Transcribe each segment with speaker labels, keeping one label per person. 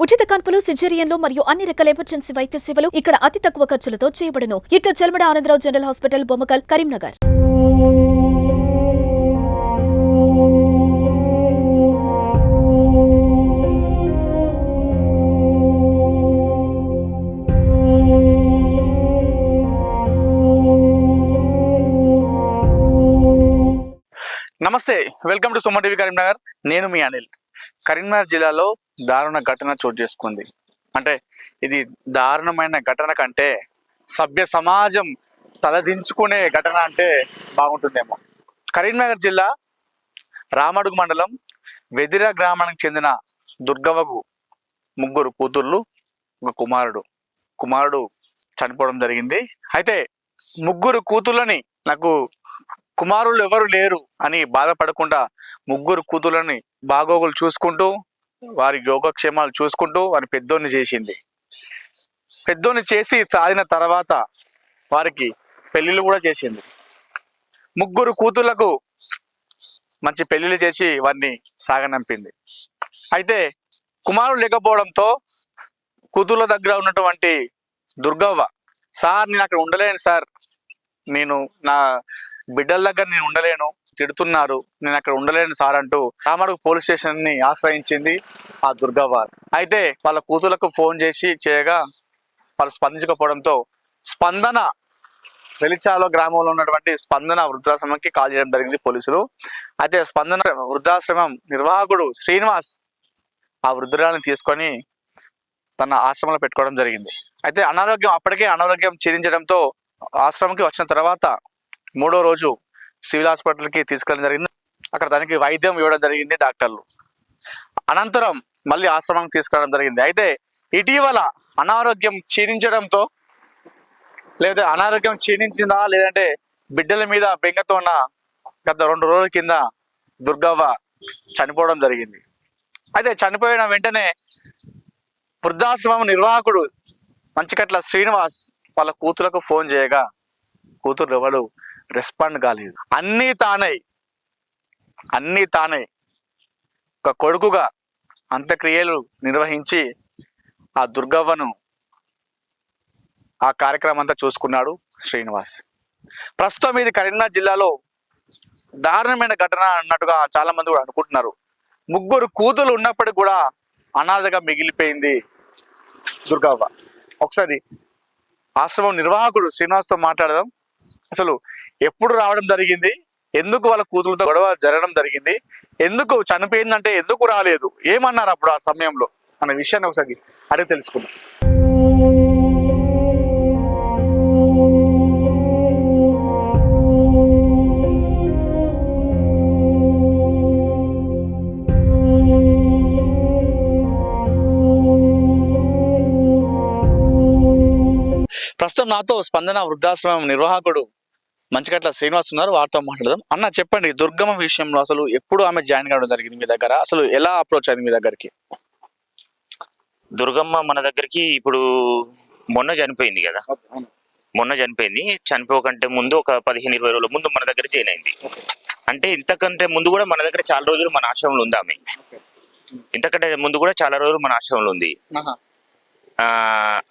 Speaker 1: ఉచిత కాన్పులు, సిజేరియన్లు మరియు అన్ని రకాల ఎమర్జెన్సీ వైద్య సేవలు ఇక్కడ అతి తక్కువ ఖర్చులతో చేయబడును. ఇట్లా చెల్మడ ఆనందరావు జనరల్ హాస్పిటల్, బొమ్మకల్, కరీంనగర్.
Speaker 2: నమస్తే, welcome to Suman TV Karimnagar. నేను మీ అనిల్. కరీంనగర్ జిల్లాలో దారుణ ఘటన చోటు చేసుకుంది. అంటే ఇది దారుణమైన ఘటన కంటే సభ్య సమాజం తలదించుకునే ఘటన అంటే బాగుంటుందేమో. కరీంనగర్ జిల్లా రామడుగు మండలం వెదిర గ్రామానికి చెందిన దుర్గవ్వకు ముగ్గురు కూతుర్లు, ఒక కుమారుడు చనిపోవడం జరిగింది. అయితే ముగ్గురు కూతుర్లని, నాకు కుమారులు ఎవరు లేరు అని బాధపడకుండా ముగ్గురు కూతుర్లని బాగోగులు చూసుకుంటూ, వారి యోగక్షేమాలు చూసుకుంటూ వారి పెద్దోన్ని చేసింది. పెద్దోన్ని చేసి సాధిన తర్వాత వారికి పెళ్లిళ్ళు కూడా చేసింది. ముగ్గురు కూతుర్లకు మంచి పెళ్లిళ్ళు చేసి వారిని సాగనంపింది. అయితే కుమారుడు లేకపోవడంతో కూతుర్ల దగ్గర ఉన్నటువంటి దుర్గవ్వ, సార్ నేను అక్కడ ఉండలేను సార్, నేను నా బిడ్డల దగ్గర నేను ఉండలేను, తిడుతున్నారు, నేను అక్కడ ఉండలేను సార్ అంటూ రామడుగు పోలీస్ స్టేషన్ ని ఆశ్రయించింది ఆ దుర్గవ్వ. అయితే వాళ్ళ కూతుర్లకు ఫోన్ చేసి చేయగా వాళ్ళు స్పందించకపోవడంతో స్పందన వెలిచాలో గ్రామంలో ఉన్నటువంటి స్పందన వృద్ధాశ్రమంకి కాల్ చేయడం జరిగింది పోలీసులు. అయితే స్పందన వృద్ధాశ్రమం నిర్వాహకుడు శ్రీనివాస్ ఆ వృద్ధురాలను తీసుకొని తన ఆశ్రమంలో పెట్టుకోవడం జరిగింది. అయితే అప్పటికే అనారోగ్యం క్షీణించడంతో ఆశ్రమంకి వచ్చిన తర్వాత 3వ రోజు సివిల్ హాస్పిటల్కి తీసుకెళ్ళడం జరిగింది. అక్కడ దానికి వైద్యం ఇవ్వడం జరిగింది డాక్టర్లు. అనంతరం మళ్ళీ ఆశ్రమానికి తీసుకెళ్ళడం జరిగింది. అయితే ఇటీవల అనారోగ్యం క్షీణించడంతో, లేదా అనారోగ్యం క్షీణించిందా లేదంటే బిడ్డల మీద బెంగతో ఉన్న గత 2 రోజుల కింద దుర్గవ్వ చనిపోవడం జరిగింది. అయితే చనిపోయిన వెంటనే వృద్ధాశ్రమం నిర్వాహకుడు మంచికట్ల శ్రీనివాస్ వాళ్ళ కూతురులకు ఫోన్ చేయగా కూతురు ఎవరు రెస్పాండ్ కాలేదు. అన్నీ తానే ఒక కొడుకుగా అంత్యక్రియలు నిర్వహించి ఆ దుర్గవ్వను ఆ కార్యక్రమం అంతా చూసుకున్నాడు శ్రీనివాస్. ప్రస్తుతం ఇది కరీంనగర్ జిల్లాలో దారుణమైన ఘటన అన్నట్టుగా చాలా మంది కూడా అనుకుంటున్నారు. ముగ్గురు కూతురు ఉన్నప్పటికీ కూడా అనాథగా మిగిలిపోయింది దుర్గవ్వ. ఒకసారి ఆశ్రమం నిర్వాహకుడు శ్రీనివాస్తో మాట్లాడదాం. అసలు ఎప్పుడు రావడం జరిగింది, ఎందుకు వాళ్ళ కూతురుతో గొడవ జరగడం జరిగింది, ఎందుకు చనిపోయిందంటే ఎందుకు రాలేదు, ఏమన్నారు అప్పుడు ఆ సమయంలో అనే విషయాన్ని ఒకసారి అడిగి తెలుసుకుందాం. ప్రస్తుతం నాతో స్పందన వృద్ధాశ్రమం నిర్వాహకుడు మంచికట్ల శ్రీనివాస్ ఉన్నారు, వారితో మాట్లాడదాం. అన్న చెప్పండి, దుర్గమ్మ విషయంలో అసలు ఎప్పుడు ఆమె జాయిన్ కావడం జరిగింది మీ దగ్గర, అసలు ఎలా అప్రోచ్ అయింది మీ దగ్గరికి?
Speaker 3: దుర్గమ్మ మన దగ్గరికి ఇప్పుడు మొన్న చనిపోయింది కదా, చనిపోకంటే ముందు ఒక 15-20 రోజుల ముందు మన దగ్గర జాయిన్ అయింది. అంటే ఇంతకంటే ముందు కూడా మన దగ్గర చాలా రోజులు మన ఆశ్రమంలో ఉంది ఆమె. ఇంతకంటే ముందు కూడా చాలా రోజులు మన ఆశ్రమంలో ఉంది.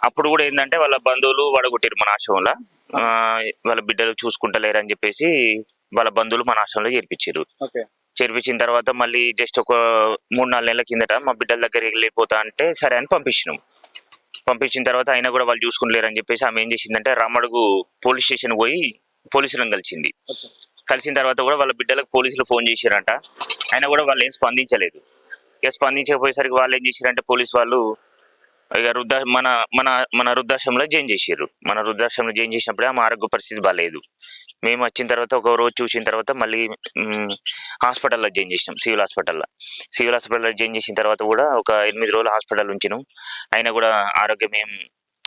Speaker 3: అప్పుడు కూడా ఏంటంటే వాళ్ళ బంధువులు వడగొట్టారు మన ఆశ్రమంలో, వాళ్ళ బిడ్డలు చూసుకుంటలేరు అని చెప్పేసి వాళ్ళ బంధువులు మన ఆశ్రమంలో చేర్పించిన తర్వాత మళ్ళీ జస్ట్ ఒక 3-4 నెలల కిందట మా బిడ్డల దగ్గరికి వెళ్ళిపోతా అంటే సరే అని పంపించిన తర్వాత అయినా కూడా వాళ్ళు చూసుకుంటలేరు అని చెప్పేసి ఆమె ఏం చేసిందంటే రామడుగు పోలీస్ స్టేషన్ పోయి పోలీసులను కలిసిన తర్వాత కూడా వాళ్ళ బిడ్డలకు పోలీసులు ఫోన్ చేశారంట. అయినా కూడా వాళ్ళు ఏం స్పందించలేదు. ఇక స్పందించకపోయేసరికి వాళ్ళు ఏం చేశారంటే పోలీసు వాళ్ళు ఇక మన వృద్ధాశ్రమంలో జాయిన్ చేసారు. మన వృద్ధాశ్రమంలో జాయిన్ చేసినప్పుడే ఆమె ఆరోగ్య పరిస్థితి బాగాలేదు. మేము వచ్చిన తర్వాత ఒక రోజు చూసిన తర్వాత మళ్ళీ హాస్పిటల్లో జాయిన్ చేసినాం, సివిల్ హాస్పిటల్లో జాయిన్ చేసిన తర్వాత కూడా ఒక 8 రోజులు హాస్పిటల్ ఉంచినాం. అయినా కూడా ఆరోగ్యం ఏం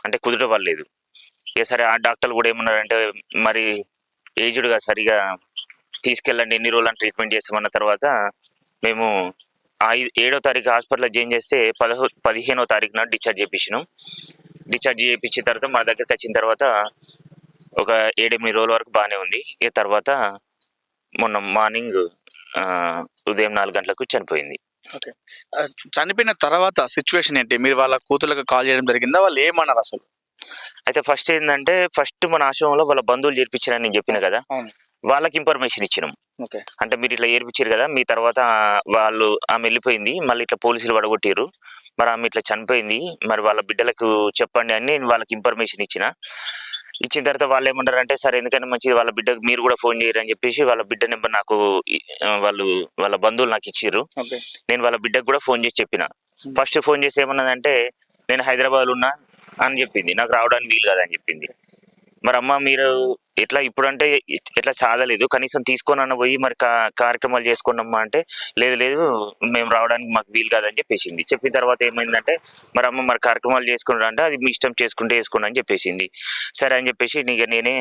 Speaker 3: అంటే కుదరవలేదు. ఇక సరే ఆ డాక్టర్లు కూడా ఏమన్నారంటే మరి ఏజ్డ్గా సరిగా తీసుకెళ్ళండి, ఎన్ని రోజులు ట్రీట్మెంట్ చేస్తామన్న తర్వాత మేము 7వ తారీఖు హాస్పిటల్లో జాయిన్ చేస్తే 15వ తారీఖున డిశ్చార్జ్ చేయించినాం. డిశ్చార్జ్ చేయించిన తర్వాత మా దగ్గరికి వచ్చిన తర్వాత ఒక 7-8 రోజుల వరకు బాగానే ఉంది. ఈ తర్వాత మొన్న మార్నింగ్ ఉదయం 4 గంటలకు చనిపోయింది.
Speaker 2: ఓకే. చనిపోయిన తర్వాత సిచ్యువేషన్ ఏంటి? మీరు వాళ్ళ కూతుర్లకు కాల్ చేయడం జరిగిందా? వాళ్ళు ఏమన్నారు అసలు?
Speaker 3: అయితే ఫస్ట్ ఏంటంటే ఫస్ట్ మన ఆశ్రమంలో వాళ్ళ బంధువులు చేర్పించారని నేను చెప్పిన కదా,
Speaker 2: అవును.
Speaker 3: వాళ్ళకి ఇన్ఫర్మేషన్ ఇచ్చినాం.
Speaker 2: ఓకే.
Speaker 3: అంటే మీరు ఇట్లా ఏర్పించారు కదా, మీ తర్వాత వాళ్ళు ఆమె వెళ్ళిపోయింది, మళ్ళీ ఇట్లా పోలీసులు పడగొట్టారు, మరి ఆమె ఇట్లా చనిపోయింది, మరి వాళ్ళ బిడ్డలకు చెప్పండి అని నేను వాళ్ళకి ఇన్ఫర్మేషన్ ఇచ్చిన తర్వాత వాళ్ళు ఏమంటారంటే, సరే ఎందుకంటే మంచిది వాళ్ళ బిడ్డకు మీరు కూడా ఫోన్ చేయరు అని చెప్పేసి వాళ్ళ బిడ్డ నెంబర్ నాకు వాళ్ళ బంధువులు నాకు ఇచ్చిర్రు.
Speaker 2: ఓకే.
Speaker 3: నేను వాళ్ళ బిడ్డకు కూడా ఫోన్ చేసి చెప్పిన. ఫస్ట్ ఫోన్ చేసి ఏమన్నదంటే, నేను హైదరాబాద్లో ఉన్నా అని చెప్పింది, నాకు రావడానికి వీలు కాదని చెప్పింది. మరి అమ్మ మీరు ఎట్లా ఇప్పుడంటే ఎట్లా చాదలేదు, కనీసం తీసుకొని అన్న పోయి మరి కార్యక్రమాలు చేసుకోండమ్మా అంటే, లేదు లేదు మేము రావడానికి మాకు వీలు కాదని చెప్పేసింది. చెప్పిన తర్వాత ఏమైందంటే, మరి అమ్మ మరి కార్యక్రమాలు చేసుకుంటా అంటే, అది మీ ఇష్టం చేసుకుంటే చేసుకోండి అని చెప్పేసింది. సరే అని చెప్పేసి నేనే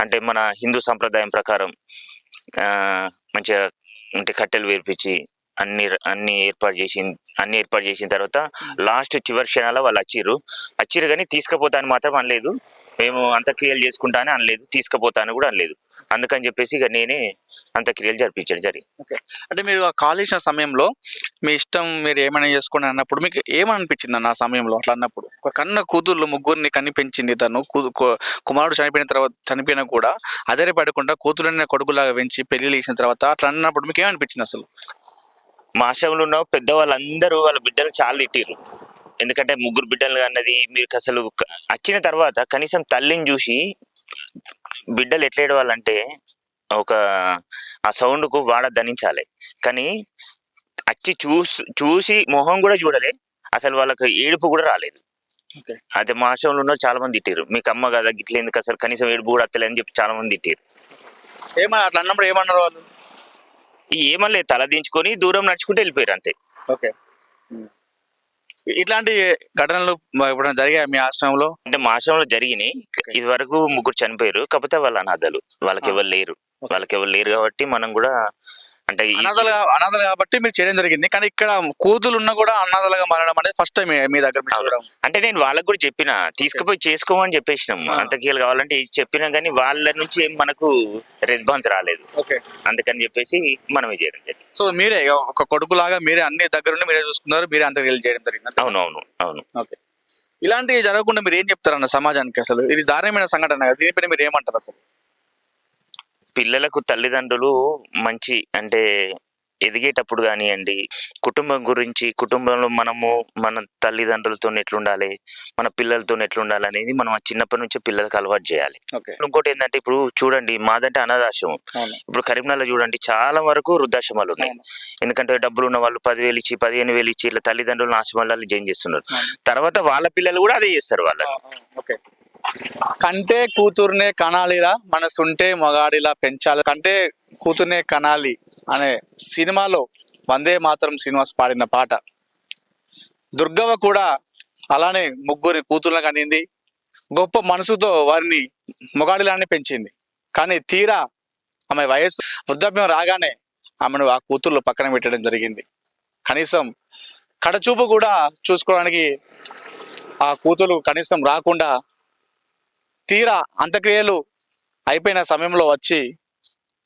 Speaker 3: అంటే మన హిందూ సంప్రదాయం ప్రకారం మంచిగా అంటే కట్టెలు వేర్పించి అన్ని ఏర్పాటు చేసిన తర్వాత లాస్ట్ చివరి క్షణాల వాళ్ళు వచ్చిర్రు కానీ తీసుకుపోతాను మాత్రం అనలేదు, మేము అంత్యక్రియలు చేసుకుంటా అని అనలేదు, తీసుకుపోతాను కూడా అనలేదు. అందుకని చెప్పేసి ఇక నేనే అంత్యక్రియలు జరిపించడం జరిగింది.
Speaker 2: ఓకే. అంటే మీరు ఆ కాల్ చేసిన సమయంలో మీ ఇష్టం మీరు ఏమైనా చేసుకోండి అన్నప్పుడు మీకు ఏమనిపించింది అన్న ఆ సమయంలో? అట్లా అన్నప్పుడు ఒక కన్న కూతుర్లు ముగ్గురిని కన్ని పెంచింది తను, కుమారుడు చనిపోయినా కూడా అదే పడకుండా కూతురుని కొడుకులాగా పెంచి పెళ్లి చేసిన తర్వాత అట్లా అన్నప్పుడు మీకు ఏమనిపించింది అసలు?
Speaker 3: మా ఆశ్రమంలో ఉన్న పెద్దవాళ్ళందరూ వాళ్ళ బిడ్డలు చాలా తిట్టిర్రు. ఎందుకంటే ముగ్గురు బిడ్డలు అన్నది మీరు అసలు వచ్చిన తర్వాత కనీసం తల్లిని చూసి బిడ్డలు ఎట్లా ఏడవాలంటే ఒక ఆ సౌండ్కు వాడ ధనించాలి, కానీ వచ్చి చూసి మొహం కూడా చూడలే, అసలు వాళ్ళకి ఏడుపు కూడా రాలేదు.
Speaker 2: ఓకే.
Speaker 3: అదే మా ఆశ్రమంలో ఉన్న చాలా మంది తిట్టారు, మీకు అమ్మ కదా గిట్ల ఎందుకు అసలు కనీసం ఏడుపు కూడా అత్తలే అని చెప్పి చాలా మంది తిట్టారు.
Speaker 2: ఏమన్నా అట్లా అన్నప్పుడు ఏమన్నారు వాళ్ళు?
Speaker 3: ఏమనలేదు, తల దించుకొని దూరం నడుచుకుంటూ వెళ్ళిపోయారు అంతే.
Speaker 2: ఓకే. ఇట్లాంటి ఘటనలు ఎప్పుడైనా జరిగాయి మీ ఆశ్రమంలో?
Speaker 3: అంటే మా ఆశ్రమంలో జరిగినాయి. ఇది వరకు ముగ్గురు చనిపోయారు, కాకపోతే వాళ్ళ అనాథలు, వాళ్ళకి ఎవరు లేరు కాబట్టి మనం కూడా అంటే
Speaker 2: అనాథలు కాబట్టి మీరు చేయడం జరిగింది. కానీ ఇక్కడ కూతులు ఉన్నా కూడా అనాథలుగా మారడం అనేది ఫస్ట్ టైం మీ దగ్గర చూడడం.
Speaker 3: అంటే నేను వాళ్ళకి కూడా చెప్పిన, తీసుకుపోయి చేసుకోమని చెప్పేసినాం, అంతకీలు కావాలంటే చెప్పినా కానీ వాళ్ళ నుంచి ఏం మనకు రెస్పాన్స్ రాలేదు.
Speaker 2: ఓకే.
Speaker 3: అందుకని చెప్పేసి మనమే చేయడం జరిగింది.
Speaker 2: సో మీరే ఒక కొడుకులాగా మీరే అన్ని దగ్గరుండి మీరే చూసుకున్నారు, మీరే అంతకీలు చేయడం జరిగింది.
Speaker 3: అవును.
Speaker 2: ఓకే. ఇలాంటివి జరగకుండా మీరు ఏం చెప్తారన్న సమాజానికి? అసలు ఇది దారుణమైన సంఘటన కదా, దీనిపైన మీరు ఏమంటారు అసలు?
Speaker 3: పిల్లలకు తల్లిదండ్రులు మంచి అంటే ఎదిగేటప్పుడు కానివ్వండి, కుటుంబం గురించి, కుటుంబంలో మన తల్లిదండ్రులతో ఎట్లుండాలి, మన పిల్లలతో ఎట్లుండాలి అనేది మనం చిన్నప్పటి నుంచే పిల్లలకు అలవాటు చేయాలి. ఇంకోటి ఏంటంటే, ఇప్పుడు చూడండి మాదంటే అనాథాశ్రమం, ఇప్పుడు కరీంనగర్లో చూడండి చాలా వరకు వృద్ధాశ్రమాలు ఉన్నాయి. ఎందుకంటే డబ్బులు ఉన్న వాళ్ళు 10,000 ఇచ్చి 15,000 ఇచ్చి ఇట్లా తల్లిదండ్రులను ఆశ్రమాలలో జాయిన్ చేస్తున్నారు. తర్వాత వాళ్ళ పిల్లలు కూడా అదే చేస్తారు వాళ్ళని.
Speaker 2: కంటే కూతుర్నే కనాలిరా మనసుంటే మగాడిలా పెంచాలి, కంటే కూతుర్నే కనాలి అనే సినిమాలో వందే మాతరం శ్రీనివాస్ పాడిన పాట. దుర్గవ్వ కూడా అలానే ముగ్గురి కూతుర్లను కనింది, గొప్ప మనసుతో వారిని మొగాడిలానే పెంచింది. కానీ తీరా ఆమె వయస్సు వృద్ధాప్యం రాగానే ఆమెను ఆ కూతుర్లు పక్కన పెట్టడం జరిగింది. కనీసం కడచూపు కూడా చూసుకోవడానికి ఆ కూతురు కనీసం రాకుండా తీరా అంత్యక్రియలు అయిపోయిన సమయంలో వచ్చి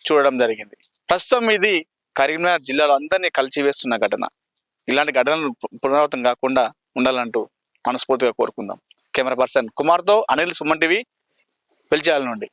Speaker 2: చూడడం జరిగింది. ప్రస్తుతం ఇది కరీంనగర్ జిల్లాలో అందరినీ కలిసివేస్తున్న ఘటన. ఇలాంటి ఘటనలు పునరావృతం కాకుండా ఉండాలంటూ మనస్ఫూర్తిగా కోరుకుందాం. కెమెరా పర్సన్ కుమార్తో అనిల్, సుమన్ టీవీ, వెల్చాల నుండి.